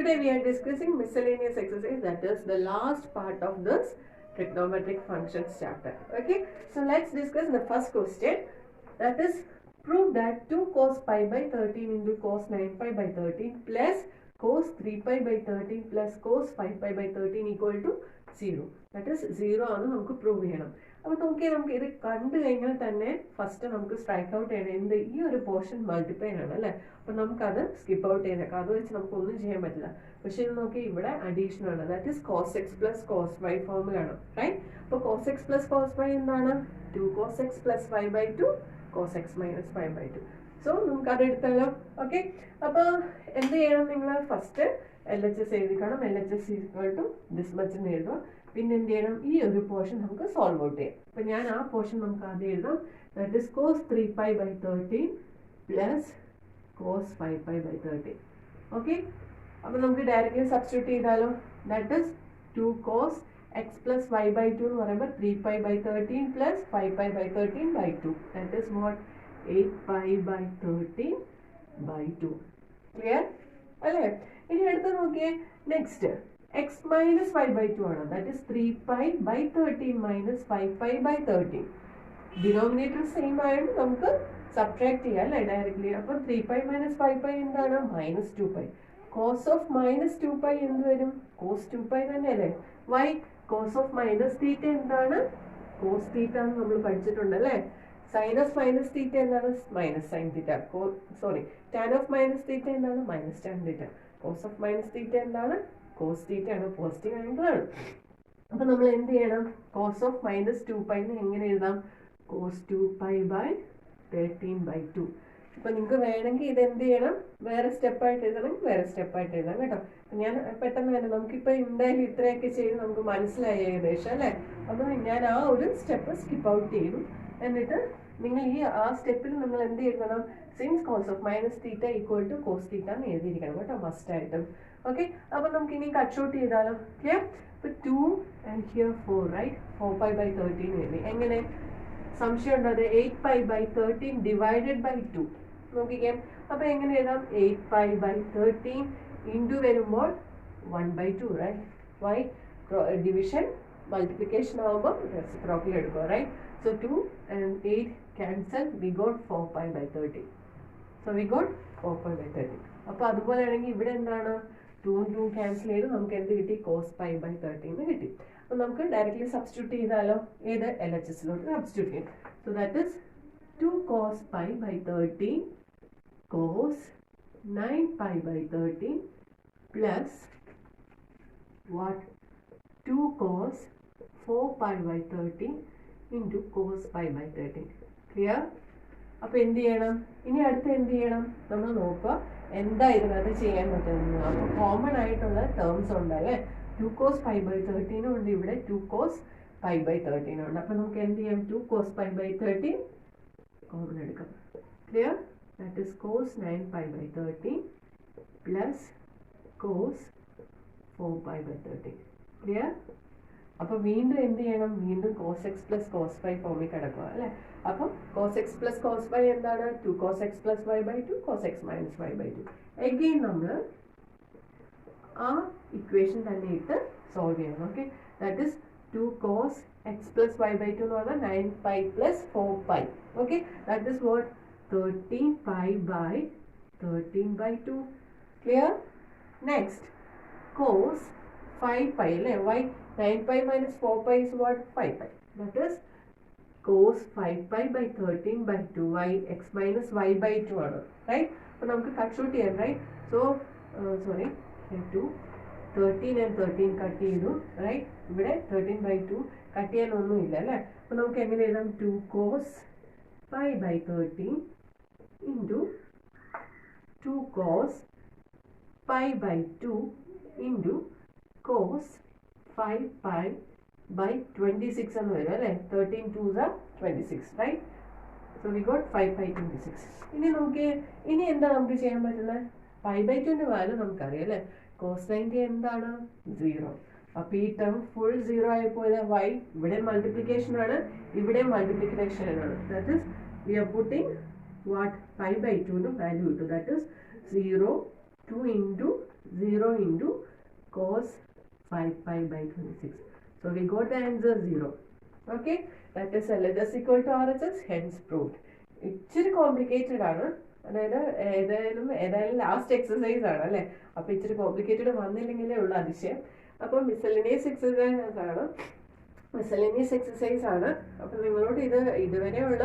today we are discussing miscellaneous exercise, that is the last part of this trigonometric functions chapter. Okay, so let's discuss the first question, that is prove that 2 cos pi by 13 into cos 9 pi by 13 plus cos 3 pi by 13 plus cos 5 pi by 13 equal to 0. That is 0 ആണ് നമുക്ക് prove ചെയ്യണം. അപ്പോൾ നോക്കിയാൽ നമുക്ക് ഇത് കണ്ടു കഴിഞ്ഞാൽ തന്നെ ഫസ്റ്റ് നമുക്ക് സ്ട്രൈക്ക് ഔട്ട് ചെയ്യണം എന്ത് ഈ ഒരു പോർഷൻ മൾട്ടിപ്ലൈ ആണ് അല്ലേ. അപ്പോൾ നമുക്കത് സ്കിപ്പ് ഔട്ട് ചെയ്തേക്കാം, അത് വെച്ച് നമുക്ക് ഒന്നും ചെയ്യാൻ പറ്റില്ല. പക്ഷെ ഇത് നോക്കി ഇവിടെ അഡീഷൻ ആണ്, that is cos x plus cos y ഫോമിലാണ് റൈറ്റ്. അപ്പോൾ cos x plus cos y എന്താണ് 2 cos x plus 5/2 cos x minus 5/2. So നമുക്ക് അത് എടുത്താലോ. ഓക്കെ, അപ്പോൾ എന്ത് ചെയ്യണം, നിങ്ങൾ ഫസ്റ്റ് LHS എഴുതിക്കണം. LHS equal to this much എന്ന് എഴുതുക. പിന്നെ എന്ത് ചെയ്യണം, ഈ ഒരു പോർഷൻ നമുക്ക് സോൾവ് ഔട്ട് ചെയ്യാം. അപ്പം ഞാൻ ആ പോർഷൻ നമുക്ക് ആദ്യം എഴുതാം. That is cos 3 pi by 13 plus cos 5 pi by 13. Okay, അപ്പം നമുക്ക് ഡയറക്റ്റ്ലി സബ്സ്റ്റിറ്റ്യൂട്ട് ചെയ്താലോ. That is 2 cos x plus 5/2 എന്ന് പറയുമ്പോൾ 3 pi by 13 plus 5 pi by 13 by 2. That is what 8 pi by 13 by 2. Clear അല്ലേ? ഇനി അടുത്ത് നോക്കിയേ, നെക്സ്റ്റ് x minus 5/2 ആണ്. That is 3 pi by 13 minus 5 pi by 13. Denominator same ആയതുകൊണ്ട് നമുക്ക് സബ്ട്രാക്ട് ചെയ്യാം അല്ലേ ഡയറക്ട്ലി. അപ്പോൾ 3 pi മൈനസ് 5 pi എന്താണ് minus 2 pi. Cos of minus 2 pi എന്ത് വരും, കോസ് 2 pi തന്നെ അല്ലേ. Why cos of minus theta എന്താണ്, കോസ് തീറ്റ എന്ന് നമ്മൾ പഠിച്ചിട്ടുണ്ട് അല്ലേ. സൈൻ ഓഫ് മൈനസ് തീറ്റ എന്താണ്, minus sine theta. Tan of minus theta എന്താണ്, minus tan theta. Cos of minus theta എന്താണ്, കോസ് തീറ്റ ആണ്, പോസിറ്റീവ് ആംഗിൾ ആണ്. അപ്പൊ നമ്മൾ എന്ത് ചെയ്യണം, കോസ് ഓഫ് മൈനസ് 2 pi എങ്ങനെ എഴുതാം, കോസ് 2 pi by 13/2. അപ്പൊ നിങ്ങൾക്ക് വേണമെങ്കിൽ ഇത് എന്ത് ചെയ്യണം, വേറെ സ്റ്റെപ്പായിട്ട് എഴുതണമെങ്കിൽ വേറെ സ്റ്റെപ്പായിട്ട് എഴുതാം കേട്ടോ. ഞാൻ പെട്ടെന്ന് തന്നെ നമുക്കിപ്പോൾ എന്തായാലും ഇത്രയൊക്കെ ചെയ്ത് നമുക്ക് മനസ്സിലായി ഏകദേശം അല്ലേ. അപ്പോൾ ഞാൻ ആ ഒരു സ്റ്റെപ്പ് സ്കിപ്പ് ഔട്ട് ചെയ്തു. എന്നിട്ട് നിങ്ങൾ ആ സ്റ്റെപ്പിൽ നിങ്ങൾ എന്ത് എഴുതണം, since cos of minus theta equal to cos theta എന്ന് എഴുതിയിരിക്കണം കേട്ടോ മസ്റ്റായിട്ടും. ഓക്കെ, അപ്പോൾ നമുക്ക് ഇനി കട്ട് ഷോട്ട് ചെയ്താലോ. ക്ലിയർ? അപ്പോൾ 2 and here 4 right. 4 pi by 13 എഴുതി. എങ്ങനെ സംശയം ഉണ്ടോ, അത് 8 pi by 13 ഡിവൈഡഡ് ബൈ 2 നോക്കിക്കേ. അപ്പോൾ എങ്ങനെ എഴുതാം, 8 pi by 13 ഇൻറ്റു വരുമ്പോൾ 1/2 റൈറ്റ്. വൈ ഡിവിഷൻ മൾട്ടിപ്ലിക്കേഷൻ ആകുമ്പോൾ റെസിപ്രോക്കൽ എടുക്കുക right. So 2 and 8 cancel, we got 4 pi by 13. So we got 4 pi by 13. അപ്പോൾ അതുപോലെ ആണെങ്കിൽ ഇവിടെ എന്താണ്, 2 ഉം 2 ക്യാൻസൽ ചെയ്ത് നമുക്ക് എന്ത് കിട്ടി, കോസ് pi by 13 കിട്ടി. അപ്പോൾ നമുക്ക് ഡയറക്റ്റ്ലി സബ്സ്റ്റിറ്റ്യൂട്ട് ചെയ്താലോ, ഏത് LHSലോട്ട് സബ്സ്റ്റിറ്റ്യൂട്ട് ചെയ്യും. So that is 2 cos pi by 13 cos 9 pi by 13 plus what 2 cos 4 pi by 13 into cos pi by 13. Clear? അപ്പോൾ എന്ത് ചെയ്യണം, ഇനി അടുത്ത് എന്ത് ചെയ്യണം, നമ്മൾ നോക്കുക എന്തായിരുന്നു അത് ചെയ്യാൻ പറ്റുന്നത്. അപ്പോൾ കോമൺ ആയിട്ടുള്ള ടേംസ് ഉണ്ട് അല്ലേ. 2 cos pi by 13 ഉണ്ട്, ഇവിടെ 2 cos pi by 13 ഉണ്ട്. അപ്പോൾ നമുക്ക് എന്ത് ചെയ്യാം, 2 cos pi by 13 കോമൺ എടുക്കാം. Clear? That is cos 9 pi by 13 plus cos 4 pi by 13. Clear? അപ്പോൾ വീണ്ടും എന്ത് ചെയ്യണം, വീണ്ടും cos x plus cos y ഫോമിൽ കിടക്കുക അല്ലേ. അപ്പം cos x plus cos y എന്താണ്, 2 cos x plus y/2 cos x minus y/2. Again നമ്മൾ ആ ഇക്വേഷൻ തന്നെ ഇട്ട് സോൾവ് ചെയ്യണം. Okay, that is 2 cos x plus y/2 എന്ന് പറഞ്ഞാൽ 9 pi plus 4 pi. Okay, that is what 13 pi by 13/2. Clear? Next cos 5 pi അല്ലേ. Why 9 pi minus 4 pi is what, 5 pi. That is cos 5 pi by 13/2 y x minus y/2 ആണ് right. അപ്പോൾ നമുക്ക് cut short ചെയ്യാം right. So sorry 2 13 and 13 cut ചെയ്തു right. ഇവിടെ 13/2 cut ചെയ്യാനൊന്നുമില്ല അല്ലേ. അപ്പോൾ നമുക്ക് എങ്ങനെ എഴുതാം, 2 cos pi by 13 into 2 cos pi by 2 into cos 5 pi by 26 എന്ന് വരും അല്ലേ. 13 2s are 26 right. So we got 5 pi 26. ഇനി നോക്കിയേ, ഇനി എന്താ നമുക്ക് ചെയ്യാൻ പറ്റുന്നത്, pi/2 വാല്യൂ നമുക്കറിയാം അല്ലേ. cos 90 എന്താണ്, 0. അപ്പോൾ ഈ ടേം ഫുൾ 0 ആയപ്പോലെ y ഇവിടെ മൾട്ടിപ്ലിക്കേഷൻ ആണ്, ഇവിടെ മൾട്ടിപ്ലിക്കേഷൻ ആണ്. That is we are putting what pi/2 value കിട്ടും. That is 0 2 into 0 into cos 5 pi by 26. So we got the answer 0. Okay, that is LHS equal to RHS, hence proved. ഇച്ചിരി complicated ആണ്, അതായത് ഏതായാലും last exercise ആണ് അല്ലേ, അപ്പോൾ ഇച്ചിരി complicated വന്നില്ലെങ്കിലേ ഉള്ളൂ അതിശയം. അപ്പോൾ മിസലേനിയസ് എക്സസൈസ് ആണ്. അപ്പം നിങ്ങളോട് ഇതുവരെയുള്ള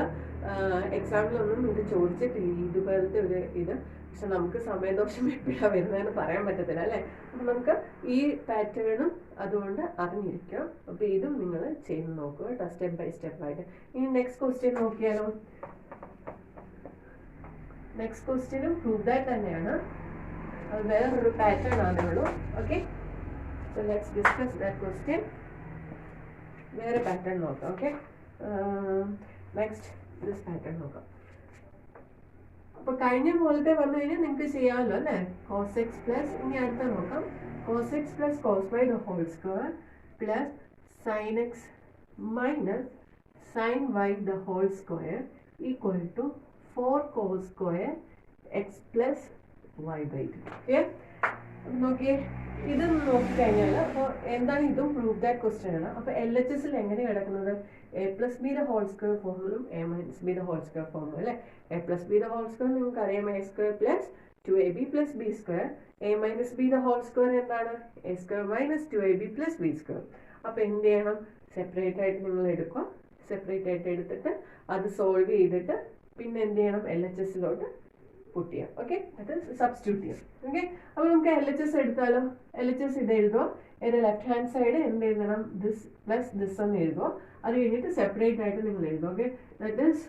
എക്സാമിലൊന്നും ഇത് ചോദിച്ചിട്ടില്ല, ഇതുപോലത്തെ ഒരു ഇത്. പക്ഷെ നമുക്ക് സമയദോഷം എപ്പോഴാണ് വരുന്നതെന്ന് പറയാൻ പറ്റത്തില്ല അല്ലേ. അപ്പം നമുക്ക് ഈ പാറ്റേണും അതുകൊണ്ട് അറിഞ്ഞിരിക്കാം. അപ്പോൾ ഇതും നിങ്ങൾ ചെയ്ത് നോക്കുക കേട്ടോ, സ്റ്റെപ്പ് ബൈ സ്റ്റെപ്പ് ആയിട്ട്. ഇനി നെക്സ്റ്റ് ക്വസ്റ്റ്യൻ നോക്കിയാലോ. നെക്സ്റ്റ് ക്വസ്റ്റ്യനും പ്രൂവ് ദാറ്റ് തന്നെയാണ്, അത് വേറൊരു പാറ്റേൺ ആണേ ഉള്ളൂ. Okay, so let's discuss that question. വേറെ പാറ്റേൺ നോക്കാം. ഓക്കെ, നെക്സ്റ്റ് ദിസ് പാറ്റേൺ നോക്കാം. അപ്പോൾ കഴിഞ്ഞ പോലത്തെ വന്നു കഴിഞ്ഞാൽ നിങ്ങൾക്ക് ചെയ്യാമല്ലോ അല്ലേ. cos x പ്ലസ്, ഇനി അടുത്ത നോക്കാം, cos x plus cos y the whole square plus sin x minus sin y the whole square equal to 4 cos square x plus y by 2. Okay, നോക്കിയേ, ഇത് നോക്കിക്കഴിഞ്ഞാൽ അപ്പോൾ എന്താണ്, ഇതും പ്രൂവ് ദാറ്റ് ക്വസ്റ്റ്യൻ ആണ്. അപ്പോൾ LHSൽ എങ്ങനെ കിടക്കുന്നത്, a plus b the whole square ഫോമും a minus b the whole square ഫോമും അല്ലേ. a plus b the whole square നിങ്ങൾക്ക് അറിയാം, a square plus 2ab plus b square. a minus b the whole square എന്താണ്, a square minus 2ab plus b square. അപ്പോൾ എന്ത് ചെയ്യണം, separate ആയിട്ട് നിങ്ങൾ എടുക്കുക. സെപ്പറേറ്റ് ആയിട്ട് എടുത്തിട്ട് അത് സോൾവ് ചെയ്തിട്ട് പിന്നെ എന്ത് ചെയ്യണം, LHSലോട്ട് പുട്ട് ചെയ്യാം. ഓക്കെ, അത് സബ്സ്റ്റിറ്റ്യൂട്ട് ചെയ്യാം. ഓക്കെ, അപ്പോൾ നമുക്ക് LHS എടുത്താലോ. LHS ഇത് എഴുതുക, ഇത് ലെഫ്റ്റ് ഹാൻഡ് സൈഡ് എന്ത് എഴുതണം, ദിസ് പ്ലസ് ദിസ് എന്ന് എഴുതുക. അത് കഴിഞ്ഞിട്ട് സെപ്പറേറ്റ് ആയിട്ട് നിങ്ങൾ എഴുതുക. Okay, that is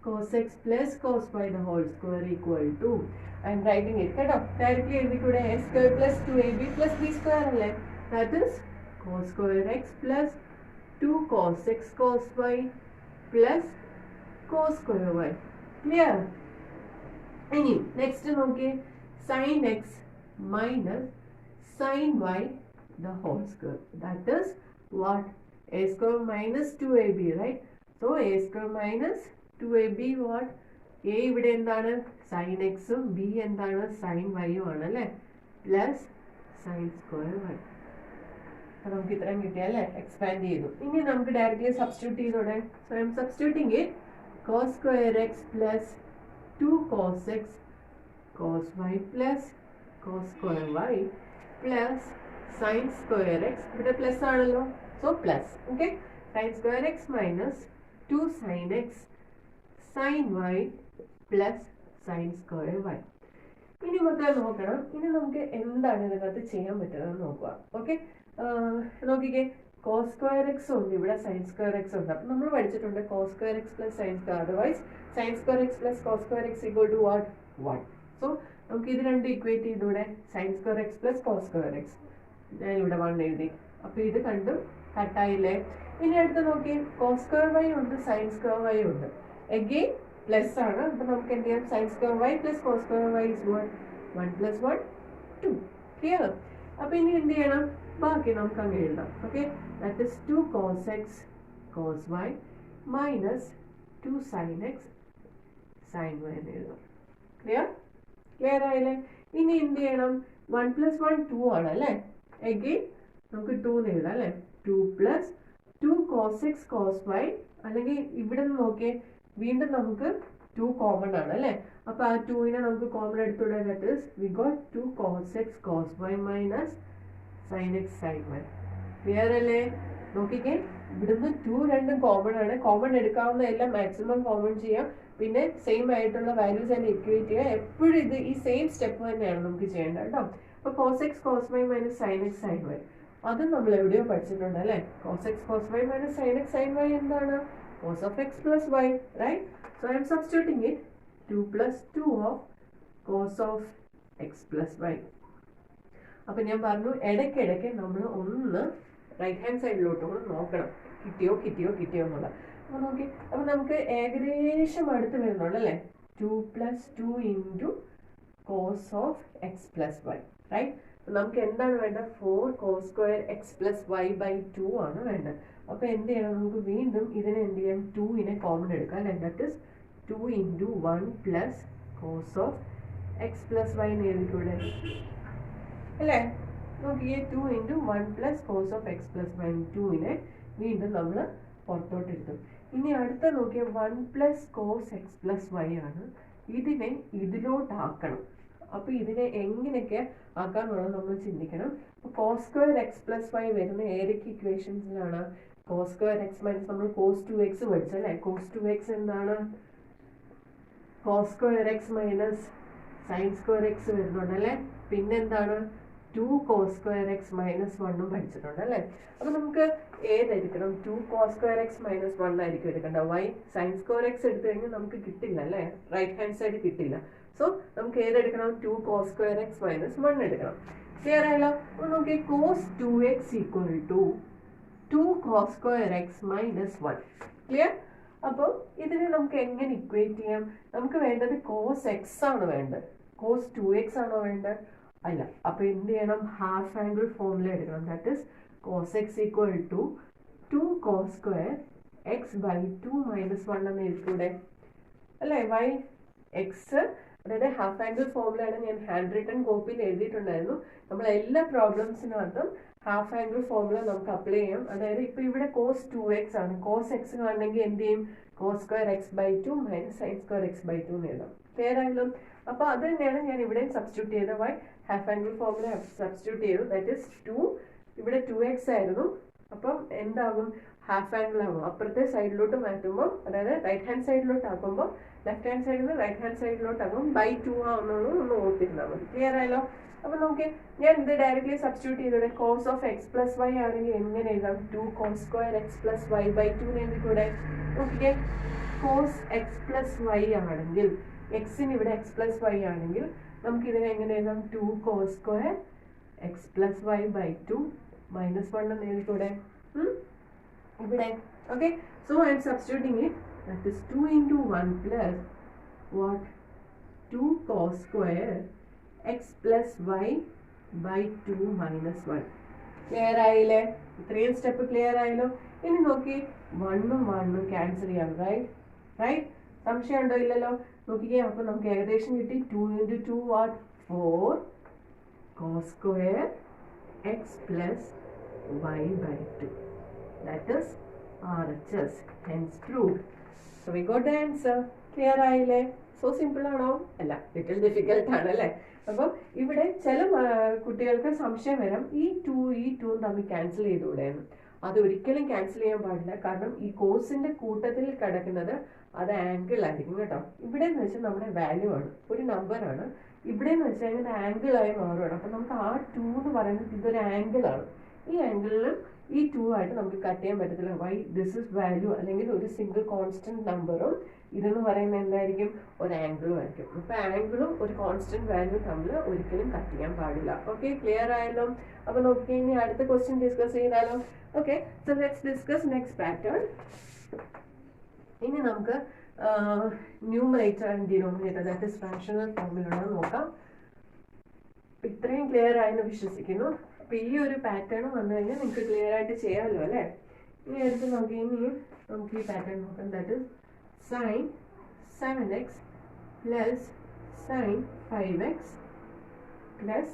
cos x plus cos y the whole square equal to, I am writing it കേട്ടോ, ഡയറക്റ്റ്ലി എഴുതിക്കൂടെ, a square plus 2ab plus b square അല്ലേ. That is cos square x plus 2 cos x cos y plus cos square y. Clear? ഇനി next നോക്കിയേ, sin x minus sin y the whole square. That is what, a square minus 2ab, right? So a square minus 2ab what, a ഇവിടെ എന്താണ് sin x ഉം b എന്താണ് sin y ഉം ആണ് അല്ലേ, plus sin square y. നമുക്ക് ഇത്രയും കിട്ടിയല്ലേ, എക്സ്പാൻഡ് ചെയ്തു. ഇനി നമുക്ക് ഡയറക്റ്റ്ലി സബ്സ്റ്റിറ്റ്യൂട്ട് ചെയ്തോടെ. So I'm substituting it, cos square x plus 2 cos x cos y plus cos square y plus sin square x, ഇവിടെ പ്ലസ് ആണല്ലോ, so plus. Okay, sin square x minus 2 sin x sin y plus sin square y. ഇനി മക്കളെ നോക്കണം, ഇനി നമുക്ക് എന്താണ് ഇതിനകത്ത് ചെയ്യാൻ പറ്റുന്നത് നോക്കുക. ഓക്കെ, നോക്കിക്കേ, cos square x ഉണ്ട്, ഇവിടെ sin square x ഉണ്ട്. അപ്പം നമ്മൾ പഠിച്ചിട്ടുണ്ട് cos square x plus sin square, otherwise sin square x plus cos square x equal to what, 1. So നമുക്ക് ഇത് രണ്ടും ഇക്വേറ്റ് ചെയ്തൂടെ, sin square x plus cos square x. ഞാൻ ഇവിടെ 1 എഴുതി, അപ്പോൾ ഇത് കണ്ടും കട്ടായില്ലേ. ഇനി അടുത്ത് നോക്കി, cos square y ഉണ്ട്, sin square y ഉണ്ട്. അഗെയിൻ പ്ലസ് ആണ്, അപ്പോൾ നമുക്ക് എന്ത് ചെയ്യാം, sin square y plus cos square y is 1. 1 plus 1 2. Clear? അപ്പോൾ ഇനി എന്ത് ചെയ്യണം, ബാക്കി നമുക്ക് അങ്ങ് എഴുതാം. Okay, that is 2 cos x cos y minus 2 sin x sin y എന്ന് എഴുതാം. ക്ലിയർ? ക്ലിയർ ആയില്ലേ? ഇനി എന്ത് ചെയ്യണം, 1 plus 1 2 ആണ് അല്ലേ. അഗെയിൻ നമുക്ക് 2 എന്ന് എഴുതാം അല്ലേ. 2 plus 2 cos x cos y, അല്ലെങ്കിൽ ഇവിടെ നിന്ന് നോക്കിയേ, വീണ്ടും നമുക്ക് 2 കോമൺ ആണ് അല്ലേ. അപ്പോൾ ആ 2നെ നമുക്ക് കോമൺ എടുത്തുകൂടെ, that is we got 2 cos x cos y minus sin x sin y. Clear അല്ലേ? നോക്കിക്കേ, ഇവിടുന്ന് 2 രണ്ടും കോമൺ ആണ്, കോമൺ എടുക്കാവുന്ന എല്ലാം മാക്സിമം കോമൺ ചെയ്യാം, പിന്നെ സെയിം ആയിട്ടുള്ള വാല്യൂസ് തന്നെ ഇക്വേറ്റ് ചെയ്യുക. എപ്പോഴും ഇത് ഈ സെയിം സ്റ്റെപ്പ് തന്നെയാണ് നമുക്ക് ചെയ്യേണ്ടത് കേട്ടോ. അപ്പോൾ cos x cos y minus sin x sin y, അതും നമ്മൾ എവിടെയോ പഠിച്ചിട്ടുണ്ട് അല്ലേ. cos x cos y minus sin x sin y എന്താണ്, cos of x plus y, right? So I am substituting it, 2 plus 2 of cos of x plus y. അപ്പോൾ ഞാൻ പറഞ്ഞു, ഇടയ്ക്കിടയ്ക്ക് നമ്മൾ ഒന്ന് റൈറ്റ് ഹാൻഡ് സൈഡിലോട്ട് നോക്കണം, കിട്ടിയോ എന്നുള്ളത്. അപ്പോൾ നോക്കി, അപ്പോൾ നമുക്ക് ഏകദേശം അടുത്ത് വരുന്നുള്ളൂ അല്ലേ. 2 plus 2 into cos of x plus y, right? അപ്പോൾ നമുക്ക് എന്താണ് വേണ്ടത്, 4 cos square x plus y by 2 ആണ് വേണ്ടത്. അപ്പോൾ എന്ത് ചെയ്യണം, നമുക്ക് വീണ്ടും ഇതിനെ എന്ത് ചെയ്യാം, 2നെ കോമൺ എടുക്കാം അല്ലേ. That is 2 into 1 plus cos of x plus y എന്ന് എഴുതിക്കൂടെ. അല്ലേ? നോക്കിയേ, 2 into 1 plus cos of x plus y. 2നെ വീണ്ടും നമ്മൾ പുറത്തോട്ട് എടുത്തു. ഇനി അടുത്ത നോക്കിയാൽ 1 plus cos x plus y ആണ്. ഇതിനെ ഇതിലോട്ടാക്കണം. അപ്പോൾ ഇതിനെ എങ്ങനെയൊക്കെ ആക്കാന്നുള്ളത് നമ്മൾ ചിന്തിക്കണം. അപ്പോൾ cos square x plus y വരുന്ന ഏതൊക്കെ ഇക്വേഷൻസിലാണ്? cos square x മൈനസ് നമ്മൾ cos 2x പഠിച്ചല്ലേ? cos 2x എന്താണ്? cos square x minus sin square x വരുന്നുണ്ടല്ലേ? പിന്നെന്താണ്? 2 cos square x minus 1 പഠിച്ചിട്ടുണ്ട് അല്ലേ? അപ്പോൾ നമുക്ക് ഏതെടുക്കണം? 2 cos square x minus 1 ആയിരിക്കും എടുക്കേണ്ടത്. y sin square x എടുത്തു കഴിഞ്ഞാൽ നമുക്ക് കിട്ടില്ല അല്ലേ? റൈറ്റ് ഹാൻഡ് സൈഡ് കിട്ടില്ല. സോ നമുക്ക് ഏതെടുക്കണം? 2 cos square x minus 1 എടുക്കണം. ക്ലിയർ ആയല്ലോ? അപ്പോൾ നോക്കി, cos 2x equal to 2 cos square x minus 1. Clear? അപ്പോൾ ഇതിനെ നമുക്ക് എങ്ങനെ ഇക്വേറ്റ് ചെയ്യാം? നമുക്ക് വേണ്ടത് cos x ആണ് വേണ്ടത്. cos 2x ആണോ വേണ്ടത്? അല്ല. അപ്പോൾ എന്ത് ചെയ്യണം? ഹാഫ് ആംഗിൾ ഫോർമുല എടുക്കണം. That is cos x equal to 2 cos square x by 2 minus 1 എന്ന് എഴുതിക്കൂടെ അല്ലേ? y x, അതായത് ഹാഫ് ആംഗിൾ ഫോർമുലയാണ്. ഞാൻ ഹാൻഡ് റിട്ടൺ കോപ്പിയിൽ എഴുതിയിട്ടുണ്ടായിരുന്നു. നമ്മൾ എല്ലാ പ്രോബ്ലംസിനകത്തും ഹാഫ് ആംഗിൾ ഫോർമുല നമുക്ക് അപ്ലൈ ചെയ്യാം. അതായത് ഇപ്പോൾ ഇവിടെ cos 2x ആണ്. cos x കാണണമെങ്കിൽ എന്ത് ചെയ്യും? cos square x by 2 minus sin square x by 2 എന്ന് എഴുതാം. ക്ലിയർ ആയല്ലോ? അപ്പോൾ അത് തന്നെയാണ് ഞാൻ ഇവിടെ സബ്സ്റ്റിറ്റ്യൂട്ട് ചെയ്തത്. Why half angle formula substitute ചെയ്തു. ദാറ്റ് ഇസ് 2, ഇവിടെ 2x ആയിരുന്നു. അപ്പം എന്താകും? ഹാഫ് ആംഗിൾ ആകും. അപ്പുറത്തെ സൈഡിലോട്ട് മാറ്റുമ്പോൾ, അതായത് റൈറ്റ് ഹാൻഡ് സൈഡിലോട്ട് ആക്കുമ്പോൾ ലെഫ്റ്റ് ഹാൻഡ് സൈഡിൽ നിന്ന് റൈറ്റ് ഹാൻഡ് സൈഡിലോട്ട് ആകുമ്പോൾ by 2 ആവുന്നുള്ളൂ. ഒന്ന് ഓർത്തിരുന്നാൽ മതി. ക്ലിയർ ആയല്ലോ? അപ്പോൾ നോക്കി, ഞാൻ ഇത് ഡയറക്റ്റ്ലി സബ്സ്റ്റിറ്റ്യൂട്ട് ചെയ്തോടെ. cos of x plus y ആണെങ്കിൽ എങ്ങനെ എഴുതാം? 2 cos square x plus y by 2 എന്ന് എഴുതിക്കൂടെ? നോക്കിക്കേ, cos x plus y ആണെങ്കിൽ, എക്സിന് ഇവിടെ x plus y ആണെങ്കിൽ നമുക്ക് ഇതിനെ എങ്ങനെ എഴുതാം? 2 cos square x plus y by 2 minus 1 എന്ന് എഴുതിക്കൂടെ? ഇവിടെ okay. So I'm substituting it. That is 2 into 1 plus what? 2 cos square x plus y by 2 minus 1. Clear ആയില്ലേ? ഇത്രയും സ്റ്റെപ്പ് ക്ലിയർ ആയല്ലോ? ഇനി നോക്കി, 1ഉം 1ഉം ക്യാൻസൽ ചെയ്യാം. റൈറ്റ്? സംശയം ഉണ്ടോ? ഇല്ലല്ലോ? നോക്കിക്കേ, അപ്പോൾ നമുക്ക് ഏകദേശം കിട്ടി 2 into 2 what? 4 cos square x plus y by 2. That is RHS. Hence proved. So we got the answer. Clear ആയില്ലേ? സോ സിമ്പിൾ ആണോ? അല്ല, ലിറ്റിൽ ഡിഫിക്കൽട്ട് ആണല്ലേ? അപ്പം ഇവിടെ ചില കുട്ടികൾക്ക് സംശയം വരാം, ഈ 2 തമ്മിൽ ക്യാൻസൽ ചെയ്തുകൂടെയെന്ന്. അത് ഒരിക്കലും ക്യാൻസൽ ചെയ്യാൻ പാടില്ല. കാരണം ഈ കോസിന്റെ കൂട്ടത്തിൽ കിടക്കുന്നത് അത് ആംഗിൾ ആയിരിക്കും കേട്ടോ. ഇവിടെ എന്ന് വെച്ചാൽ നമ്മുടെ വാല്യൂ ആണ്, ഒരു നമ്പർ ആണ്. ഇവിടെ എന്ന് വെച്ചാൽ അതിൻ്റെ ആംഗിൾ ആയി മാറുകയാണ്. അപ്പം നമുക്ക് ആ 2 എന്ന് പറയുന്നത് ഇതൊരു ആംഗിൾ ആണ്. ഈ ആംഗിളിലും ഈ 2 ആയിട്ട് നമുക്ക് കട്ട് ചെയ്യാൻ പറ്റത്തില്ല. വൈ? ദിസ് ഇസ് വാല്യൂ, അല്ലെങ്കിൽ ഒരു സിംഗിൾ കോൺസ്റ്റന്റ് നമ്പറും ഇതെന്ന് പറയുന്നത് എന്തായിരിക്കും? ഒരു ആംഗിളും ആയിരിക്കും. അപ്പോൾ ആംഗിളും ഒരു കോൺസ്റ്റന്റ് വാല്യൂ തമ്മിൽ ഒരിക്കലും കട്ട് ചെയ്യാൻ പാടില്ല. ഓക്കെ, ക്ലിയർ ആയല്ലോ? അപ്പോൾ നോക്കി, ഇനി അടുത്ത ക്വസ്റ്റ്യൻ ഡിസ്കസ് ചെയ്താലോ? Okay, so let's discuss next pattern. ഇനി നമുക്ക് numerator and denominator, that is fractional ഫോമിലുള്ള നോക്കാം. ഇത്രയും ക്ലിയർ ആയെന്ന് വിശ്വസിക്കുന്നു. അപ്പോൾ ഈ ഒരു പാറ്റേൺ വന്നു കഴിഞ്ഞാൽ നിങ്ങൾക്ക് ക്ലിയർ ആയിട്ട് ചെയ്യാമല്ലോ അല്ലേ? ഇനി എടുത്ത് നോക്കി, ഇനി നമുക്ക് ഈ പാറ്റേൺ നോക്കാം. That is sin 7x plus sin 5x plus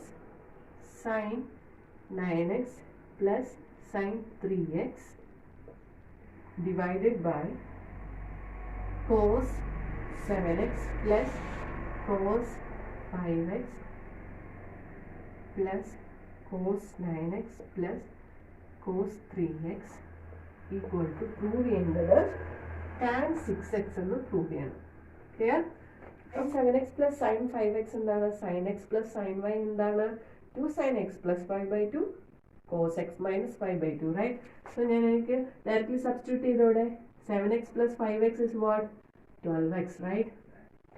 sin 9x plus sin 3x divided by cos 7x plus cos 5x plus cos 9x plus cos 3x equal to prove ചെയ്യുന്നത് tan 6x എന്ന് prove ചെയ്യണം. Clear? അപ്പം 7x plus sin 5x എന്താണ്? sin x plus sin y എന്താണ്? 2 sin x plus y by 2 cos x minus y by 2, right? So ഞാൻ എനിക്ക് directly substitute ചെയ്തോടെ. 7x plus 5x is what? 12x, right?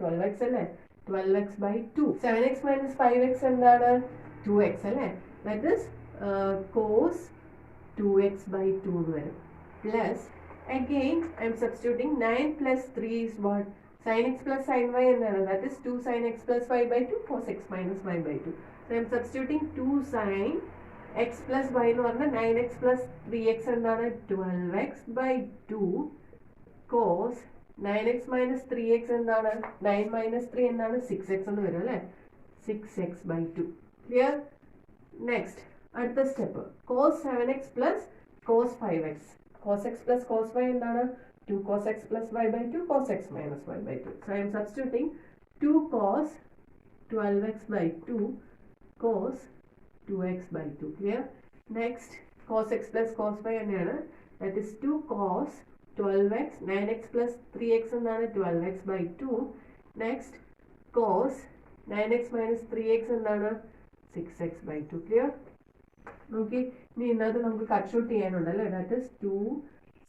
12x അല്ലേ? 12x by 2. 7x minus 5x എന്താണ്? 2x അല്ലേ? That is cos 2x by 2 എന്ന് വരും. Plus again I am substituting 9 plus 3 is what? Sin x plus sin y എന്താണ്? That is 2 sin x plus y by 2 cos x minus y by 2. So I am substituting 2 sin x plus y എന്ന് പറഞ്ഞാൽ 9x plus 3x എന്താണ്? 12x by 2 cos 9x minus 3x എന്താണ്? 9 minus 3 എന്താണ്? 6x എന്ന് വരും അല്ലേ? 6x by 2. Clear? Next അടുത്ത step cos 7x plus cos 5x. cos x plus cos y എന്താണ് 2 cos x plus y by 2 cos x minus y by 2. So I am substituting 2 cos 12x by 2 cos 2x by 2. Clear? Next cos x plus cos y തന്നെയാണ്. That is 2 cos 12x 9x plus 3x എന്താണ് 12x by 2. Next cos 9x minus 3x എന്താണ് 6x by 2. Clear? Okay. ഇനി ഇന്നത്തെ നമുക്ക് cut shot ചെയ്യാനുണ്ടല്ലോ. That is 2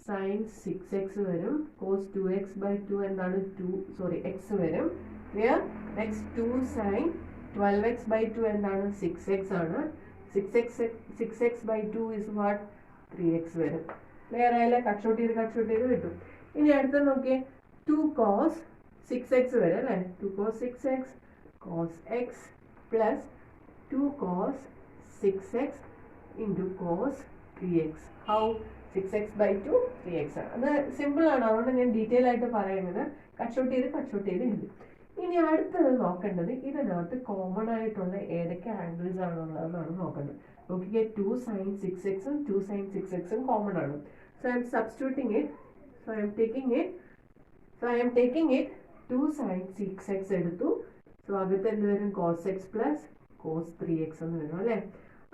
sin 6x വരും. cos 2x by 2 എന്താണ് x വരും. Clear? Next 2 sin 12x by 2 എന്താണ് 6x ആണ്. 6x by 2 is what 3x വരും. ക്ലിയർ ആയല്ലേ? കട്ട് ഷോട്ട് ചെയ്ത് കിട്ടും. ഇനി അടുത്ത നോക്കിയേ 2 cos 6x വരും അല്ലേ. 2 cos 6x cos x plus 2 cos 6x into cos 3x. How? 6x by 2 3x ആണ്. അത് സിമ്പിൾ ആണ്, അതുകൊണ്ട് ഞാൻ ഡീറ്റെയിൽ ആയിട്ട് പറയുന്നത്. കട്ട് ഷോട്ട് ചെയ്ത് എഴുതി. ഇനി അടുത്തത് നോക്കേണ്ടത് ഇതിനകത്ത് കോമൺ ആയിട്ടുള്ള ഏതൊക്കെ ആംഗിൾസ് ആണുള്ളതെന്നാണ് നോക്കേണ്ടത്. നോക്കിക്കേ 2 sin 6xും 2 sin 6xും കോമൺ ആണ്. So I am substituting it. So I am taking it 2 sin 6x എടുത്തു. സോ അകത്ത് എന്ത് വരും cos x plus cos 3x എന്ന് വരും അല്ലേ.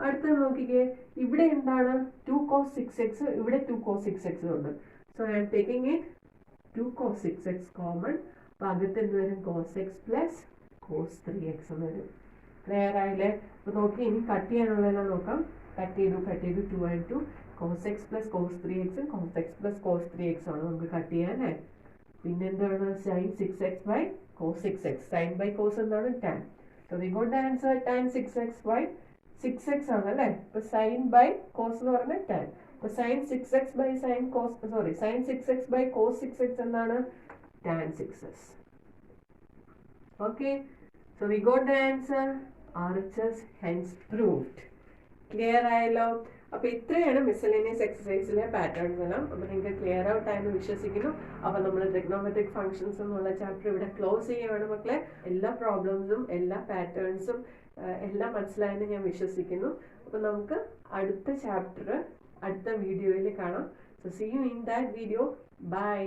അടുത്തത് നോക്കിക്കേ ഇവിടെ എന്താണ് 2 cos 6x, ഇവിടെ 2 cos 6x ഉണ്ട്. So I am taking it 2 cos 6x common. അപ്പൊ അകത്ത് എന്ത് വരും cos x plus cos 3x എന്ന് വരും. ക്ലിയർ ആയില്ലേ? അപ്പൊ നോക്കി ഇനി കട്ട് ചെയ്യാനുള്ളതെല്ലാം നോക്കാം. കട്ട് ചെയ്തു 2 and 2 cos x plus cos 3x cos x plus cos 3x ആണ് നമുക്ക് കട്ട് ചെയ്യാനേ. പിന്നെ എന്താണ് sin 6x by cos 6x. sin by cos എന്താണ് tan. So we got the answer tan 6x by 6x ആണല്ലേ. ഇപ്പൊ sin by cos എന്ന് പറഞ്ഞാൽ tan. ഇപ്പൊ sin 6x by sin 6x by cos 6x എന്താണ് tan 6x. Okay, so we got the answer. RHS hence proved. Clear ആയല്ലോ? അപ്പൊ ഇത്രയാണ് miscellaneous എക്സസൈസിലെ patterns എല്ലാം. അപ്പൊ നിങ്ങൾക്ക് ക്ലിയർ ഔട്ട് ആയെന്ന് വിശ്വസിക്കുന്നു. അപ്പൊ നമ്മൾ ട്രിഗ്നോമെട്രിക് ഫംഗ്ഷൻസ് എന്നുള്ള ചാപ്റ്റർ ഇവിടെ ക്ലോസ് ചെയ്യുകയാണ് മക്കളെ. എല്ലാ പ്രോബ്ലംസും എല്ലാ പാറ്റേൺസും എല്ലാം മനസ്സിലായെന്ന് ഞാൻ വിശ്വസിക്കുന്നു. അപ്പൊ നമുക്ക് അടുത്ത ചാപ്റ്റർ അടുത്ത വീഡിയോയിൽ കാണാം. So see you in that video. By.